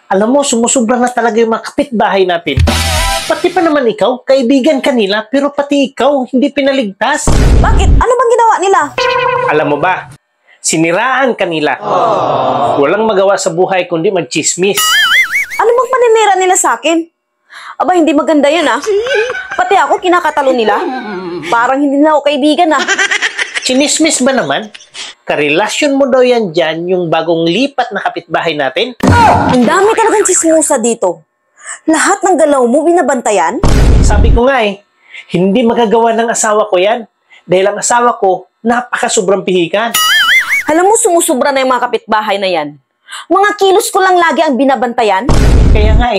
Alam mo, sumusubra na talaga yung mga kapitbahay natin. Pati pa naman ikaw, kaibigan kanila, pero pati ikaw, hindi pinaligtas. Bakit? Ano bang ginawa nila? Alam mo ba, siniraan kanila. Walang magawa sa buhay kundi magchismis. Ano bang paninira nila sa akin? Aba, hindi maganda yan ah. Pati ako, kinakatalo nila. Parang hindi na ako kaibigan ah. Chinismis ba naman? Karelasyon mo daw yan dyan yung bagong lipat na kapitbahay natin? Ang dami talagang chismosa dito. Lahat ng galaw mo, binabantayan? Sabi ko nga hindi magagawa ng asawa ko yan. Dahil ang asawa ko, napaka-sobrang pihikan. Alam mo, sumusubra na yung mga kapitbahay na yan. Mga kilos ko lang lagi ang binabantayan. Kaya nga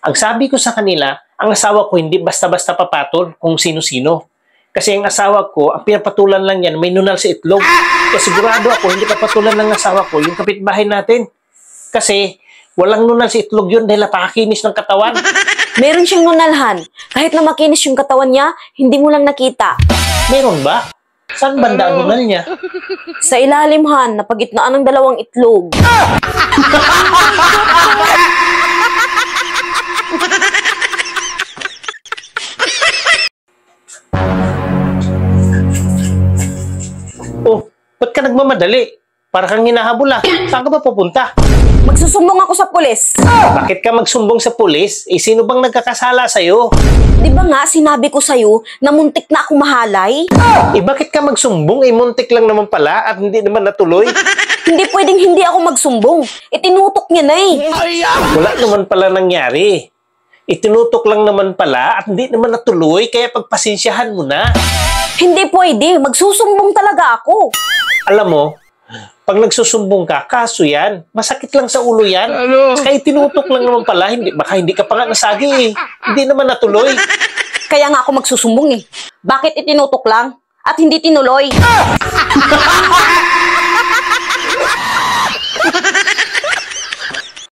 ang sabi ko sa kanila, ang asawa ko hindi basta-basta papatol kung sino-sino. Kasi ang asawa ko, ang pinapatulan lang yan, may nunal sa itlog. Kaya sigurado ako, hindi papatulan ng asawa ko yung kapitbahay natin. Kasi walang nunal sa itlog yun dahil napakakinis ng katawan. Meron siyang nunalhan. Kahit na makinis yung katawan niya, hindi mo lang nakita. Meron ba? Saan banda ang nunal niya? Sa ilalim, Han, napagitnaan ng dalawang itlog. Oh, ba't ka nagmamadali? Para kang hinahabol ah. Saan ka ba pupunta? Magsusumbong ako sa pulis. Bakit ka magsumbong sa pulis? Sino bang nagkakasala sa'yo? Di ba nga, sinabi ko sa'yo na muntik na ako mahalay? Bakit ka magsumbong? Muntik lang naman pala at hindi naman natuloy. Hindi pwedeng hindi ako magsumbong. Tinutok niya na eh. Wala naman pala nangyari. Itinutok lang naman pala at hindi naman natuloy kaya pagpasensyahan mo na. Hindi pwede. Magsusumbong talaga ako. Alam mo, pag nagsusumbong ka, kaso yan. Masakit lang sa ulo yan. Kaya tinutok lang naman pala. Baka hindi ka pa nga nasagi Hindi naman natuloy. Kaya nga ako magsusumbong eh. Bakit itinutok lang at hindi tinuloy?